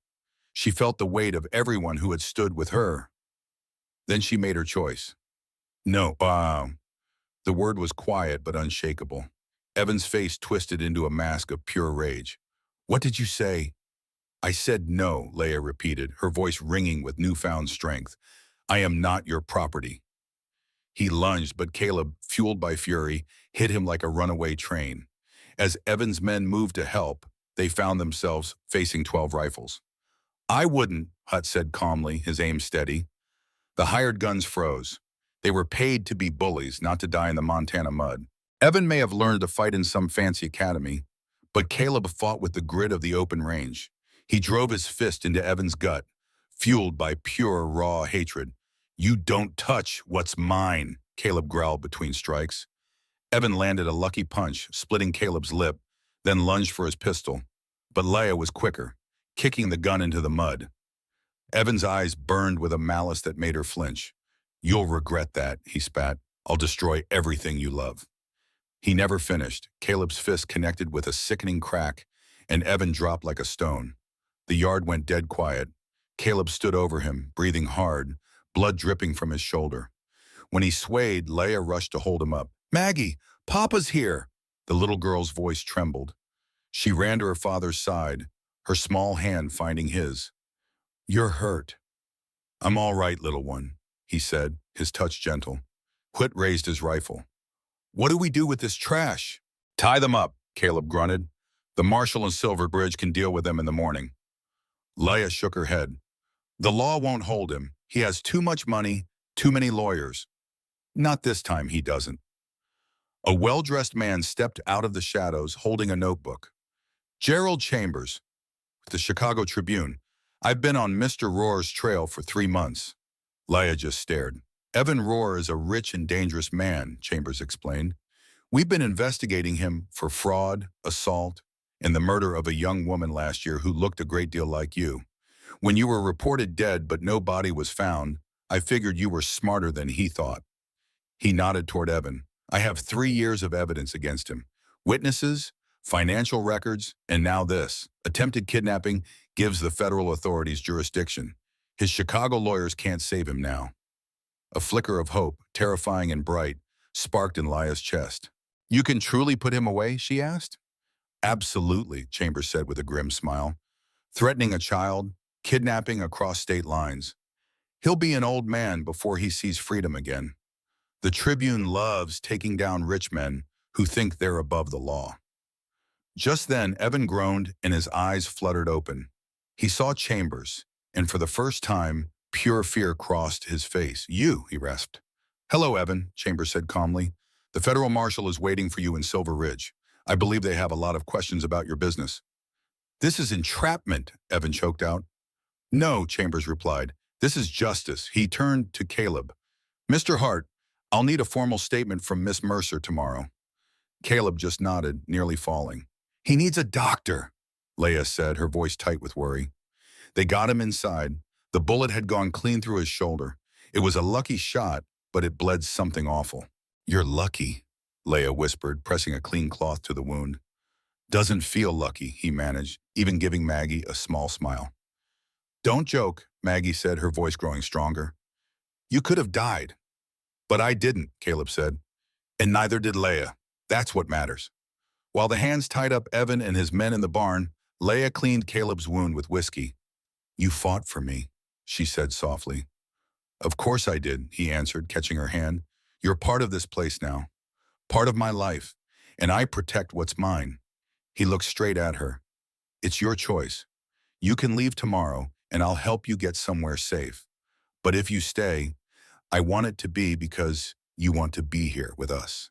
She felt the weight of everyone who had stood with her. Then she made her choice. "No, The word was quiet but unshakable. Evan's face twisted into a mask of pure rage. "What did you say?" "I said no," Leia repeated, her voice ringing with newfound strength. "I am not your property." He lunged, but Caleb, fueled by fury, hit him like a runaway train. As Evan's men moved to help, they found themselves facing 12 rifles. "I wouldn't," Hutt said calmly, his aim steady. The hired guns froze. They were paid to be bullies, not to die in the Montana mud. Evan may have learned to fight in some fancy academy, but Caleb fought with the grit of the open range. He drove his fist into Evan's gut, fueled by pure, raw hatred. "You don't touch what's mine," Caleb growled between strikes. Evan landed a lucky punch, splitting Caleb's lip, then lunged for his pistol. But Leia was quicker, kicking the gun into the mud. Evan's eyes burned with a malice that made her flinch. "You'll regret that," he spat. "I'll destroy everything you love." He never finished. Caleb's fist connected with a sickening crack, and Evan dropped like a stone. The yard went dead quiet. Caleb stood over him, breathing hard, blood dripping from his shoulder. When he swayed, Leia rushed to hold him up. "Maggie, Papa's here!" The little girl's voice trembled. She ran to her father's side, her small hand finding his. "You're hurt." "I'm all right, little one," he said, his touch gentle. Whit raised his rifle. "What do we do with this trash?" "Tie them up," Caleb grunted. "The marshal and Silverbridge can deal with them in the morning." Leia shook her head. "The law won't hold him. He has too much money, too many lawyers." "Not this time, he doesn't." A well-dressed man stepped out of the shadows holding a notebook. "Gerald Chambers, with the Chicago Tribune. I've been on Mr. Rohr's trail for 3 months." Leia just stared. "Evan Rohr is a rich and dangerous man," Chambers explained. "We've been investigating him for fraud, assault, and the murder of a young woman last year who looked a great deal like you. When you were reported dead but no body was found, I figured you were smarter than he thought." He nodded toward Evan. "I have 3 years of evidence against him. Witnesses, financial records, and now this. Attempted kidnapping gives the federal authorities jurisdiction. His Chicago lawyers can't save him now." A flicker of hope, terrifying and bright, sparked in Leia's chest. "You can truly put him away?" she asked. "Absolutely," Chambers said with a grim smile. "Threatening a child, kidnapping across state lines. He'll be an old man before he sees freedom again. The Tribune loves taking down rich men who think they're above the law." Just then, Evan groaned and his eyes fluttered open. He saw Chambers, and for the first time, pure fear crossed his face. "You," he rasped. "Hello, Evan," Chambers said calmly. "The federal marshal is waiting for you in Silver Ridge. I believe they have a lot of questions about your business." "This is entrapment," Evan choked out. "No," Chambers replied. "This is justice." He turned to Caleb. "Mr. Hart, I'll need a formal statement from Miss Mercer tomorrow." Caleb just nodded, nearly falling. "He needs a doctor," Leia said, her voice tight with worry. They got him inside. The bullet had gone clean through his shoulder. It was a lucky shot, but it bled something awful. "You're lucky," Leia whispered, pressing a clean cloth to the wound. "Doesn't feel lucky," he managed, even giving Maggie a small smile. "Don't joke," Maggie said, her voice growing stronger. "You could have died." "But I didn't," Caleb said. "And neither did Leia. That's what matters." While the hands tied up Evan and his men in the barn, Leia cleaned Caleb's wound with whiskey. You fought for me, she said softly. Of course I did, he answered, catching her hand. You're part of this place now, part of my life, and I protect what's mine. He looked straight at her. It's your choice. You can leave tomorrow, and I'll help you get somewhere safe. But if you stay, I want it to be because you want to be here with us.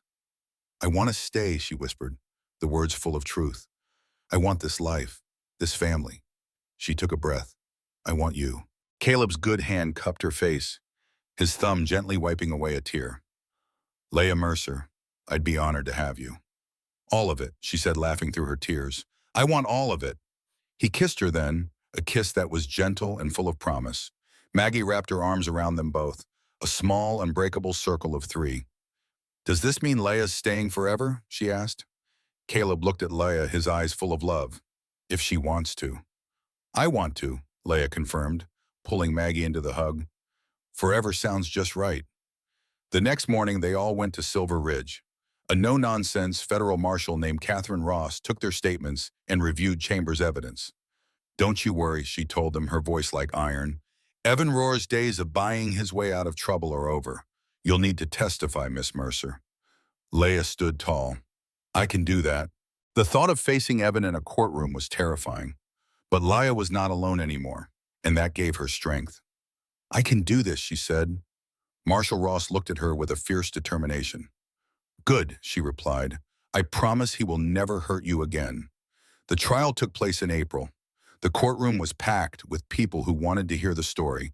I want to stay, she whispered, the words full of truth. I want this life, this family. She took a breath. I want you. Caleb's good hand cupped her face, his thumb gently wiping away a tear. Leah Mercer, I'd be honored to have you. All of it, she said, laughing through her tears. I want all of it. He kissed her then, a kiss that was gentle and full of promise. Maggie wrapped her arms around them both, a small, unbreakable circle of three. Does this mean Leah's staying forever? She asked. Caleb looked at Leah, his eyes full of love. If she wants to. I want to, Leah confirmed, pulling Maggie into the hug. Forever sounds just right. The next morning, they all went to Silver Ridge. A no-nonsense federal marshal named Catherine Ross took their statements and reviewed Chambers' evidence. Don't you worry, she told them, her voice like iron. Evan Rohr's days of buying his way out of trouble are over. You'll need to testify, Miss Mercer. Leah stood tall. I can do that. The thought of facing Evan in a courtroom was terrifying. But Leah was not alone anymore, and that gave her strength. I can do this, she said. Marshal Ross looked at her with a fierce determination. Good, she replied. I promise he will never hurt you again. The trial took place in April. The courtroom was packed with people who wanted to hear the story.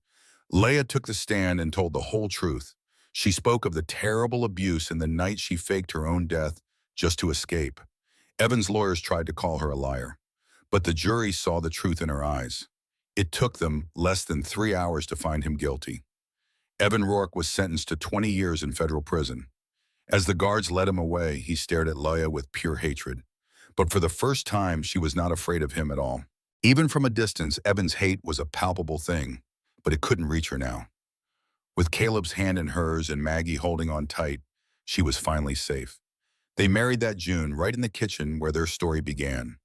Leah took the stand and told the whole truth. She spoke of the terrible abuse and the night she faked her own death just to escape. Evan's lawyers tried to call her a liar, but the jury saw the truth in her eyes. It took them less than 3 hours to find him guilty. Evan Rourke was sentenced to 20 years in federal prison. As the guards led him away, he stared at Leah with pure hatred. But for the first time, she was not afraid of him at all. Even from a distance, Evan's hate was a palpable thing, but it couldn't reach her now. With Caleb's hand in hers and Maggie holding on tight, she was finally safe. They married that June, right in the kitchen where their story began.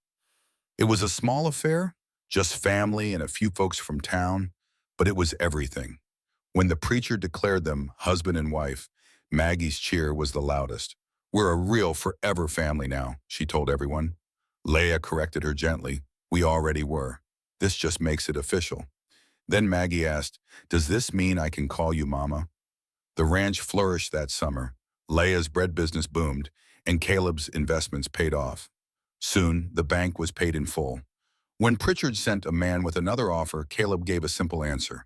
It was a small affair, just family and a few folks from town, but it was everything. When the preacher declared them husband and wife, Maggie's cheer was the loudest. We're a real forever family now, she told everyone. Leah corrected her gently. We already were. This just makes it official. Then Maggie asked, does this mean I can call you Mama? The ranch flourished that summer. Leah's bread business boomed, and Caleb's investments paid off. Soon, the bank was paid in full. When Pritchard sent a man with another offer, Caleb gave a simple answer.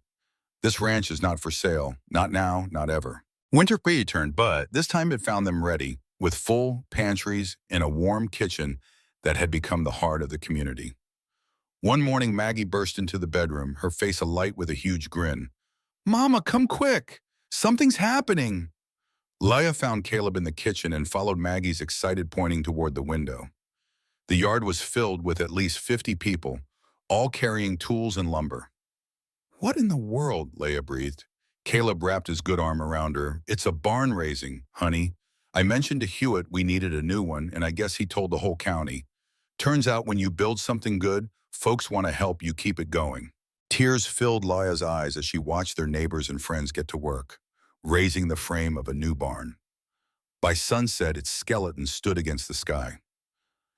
This ranch is not for sale, not now, not ever. Winter returned, but this time it found them ready, with full pantries and a warm kitchen that had become the heart of the community. One morning, Maggie burst into the bedroom, her face alight with a huge grin. Mama, come quick! Something's happening! Leah found Caleb in the kitchen and followed Maggie's excited pointing toward the window. The yard was filled with at least 50 people, all carrying tools and lumber. What in the world? Leah breathed. Caleb wrapped his good arm around her. It's a barn raising, honey. I mentioned to Hewitt we needed a new one, and I guess he told the whole county. Turns out when you build something good, folks want to help you keep it going. Tears filled Leah's eyes as she watched their neighbors and friends get to work, raising the frame of a new barn. By sunset, its skeleton stood against the sky.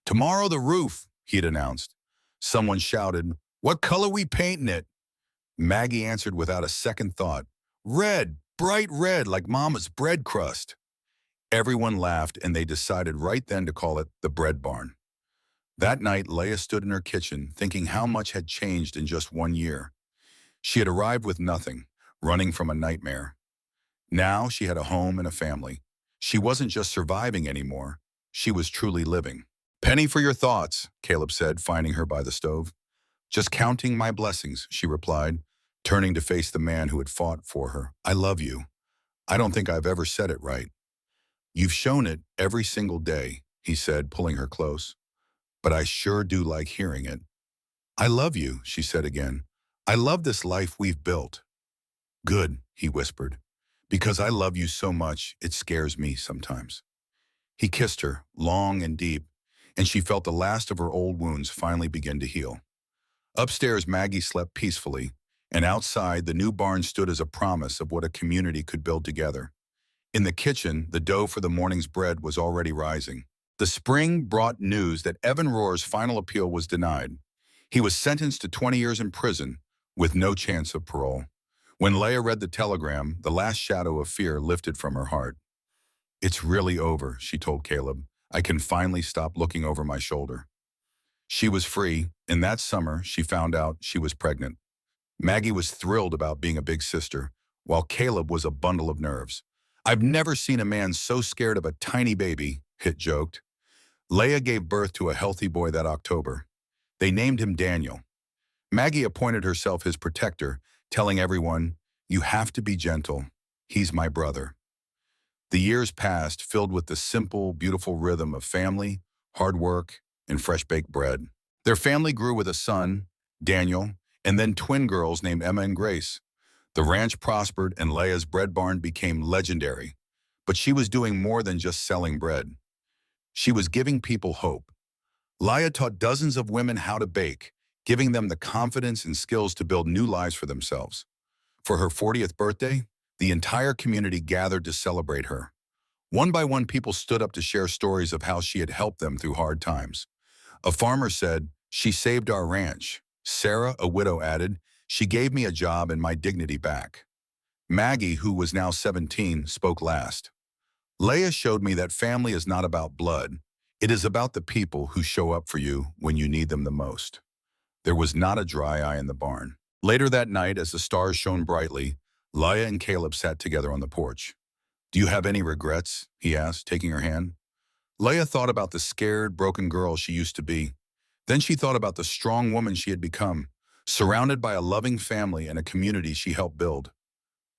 Tomorrow the roof, he'd announced. Someone shouted, what color we painting it? Maggie answered without a second thought. Red, bright red, like Mama's bread crust. Everyone laughed, and they decided right then to call it the bread barn. That night, Leah stood in her kitchen, thinking how much had changed in just 1 year. She had arrived with nothing, running from a nightmare. Now she had a home and a family. She wasn't just surviving anymore. She was truly living. Penny for your thoughts, Caleb said, finding her by the stove. Just counting my blessings, she replied, turning to face the man who had fought for her. I love you. I don't think I've ever said it right. You've shown it every single day, he said, pulling her close. But I sure do like hearing it. I love you, she said again. I love this life we've built. Good, he whispered, because I love you so much it scares me sometimes. He kissed her, long and deep, and she felt the last of her old wounds finally begin to heal. Upstairs, Maggie slept peacefully, and outside, the new barn stood as a promise of what a community could build together. In the kitchen, the dough for the morning's bread was already rising. The spring brought news that Evan Rohr's final appeal was denied. He was sentenced to 20 years in prison, with no chance of parole. When Leah read the telegram, the last shadow of fear lifted from her heart. "It's really over," she told Caleb. "I can finally stop looking over my shoulder." She was free, and that summer she found out she was pregnant. Maggie was thrilled about being a big sister, while Caleb was a bundle of nerves. "I've never seen a man so scared of a tiny baby," Hit joked. Leah gave birth to a healthy boy that October. They named him Daniel. Maggie appointed herself his protector, telling everyone, "You have to be gentle. He's my brother." The years passed, filled with the simple, beautiful rhythm of family, hard work, and fresh-baked bread. Their family grew with a son, Daniel, and then twin girls named Emma and Grace. The ranch prospered and Leah's bread barn became legendary. But she was doing more than just selling bread. She was giving people hope. Leah taught dozens of women how to bake, giving them the confidence and skills to build new lives for themselves. For her 40th birthday, the entire community gathered to celebrate her. One by one, people stood up to share stories of how she had helped them through hard times. A farmer said, "She saved our ranch." Sarah, a widow, added, "She gave me a job and my dignity back." Maggie, who was now 17, spoke last. "Leah showed me that family is not about blood. It is about the people who show up for you when you need them the most." There was not a dry eye in the barn. Later that night, as the stars shone brightly, Leah and Caleb sat together on the porch. "Do you have any regrets?" he asked, taking her hand. Leah thought about the scared, broken girl she used to be. Then she thought about the strong woman she had become, surrounded by a loving family and a community she helped build.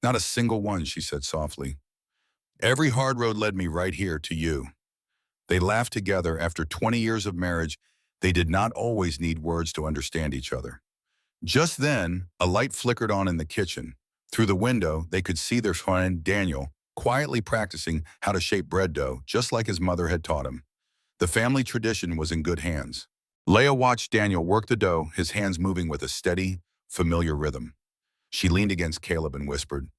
"Not a single one," she said softly. "Every hard road led me right here to you." They laughed together. After 20 years of marriage, they did not always need words to understand each other. Just then, a light flickered on in the kitchen. Through the window, they could see their friend, Daniel, quietly practicing how to shape bread dough, just like his mother had taught him. The family tradition was in good hands. Leah watched Daniel work the dough, his hands moving with a steady, familiar rhythm. She leaned against Caleb and whispered,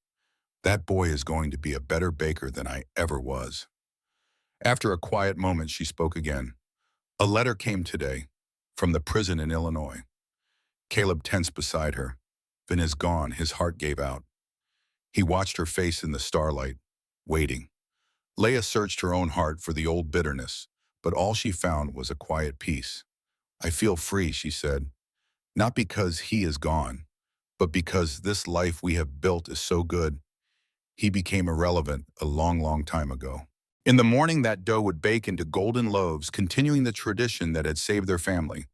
"That boy is going to be a better baker than I ever was." After a quiet moment, she spoke again. "A letter came today, from the prison in Illinois." Caleb tensed beside her. Then is gone, his heart gave out. He watched her face in the starlight, waiting. Leah searched her own heart for the old bitterness, but all she found was a quiet peace. "I feel free," she said, "not because he is gone, but because this life we have built is so good. He became irrelevant a long, long time ago." In the morning, that dough would bake into golden loaves, continuing the tradition that had saved their family.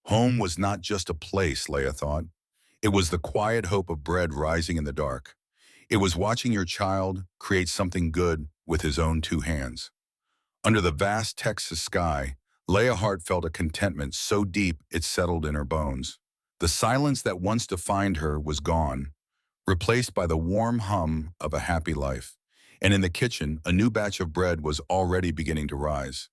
Home was not just a place, Leah thought. It was the quiet hope of bread rising in the dark. It was watching your child create something good with his own two hands. Under the vast Texas sky, Leah Hart felt a contentment so deep it settled in her bones. The silence that once defined her was gone, replaced by the warm hum of a happy life. And in the kitchen, a new batch of bread was already beginning to rise.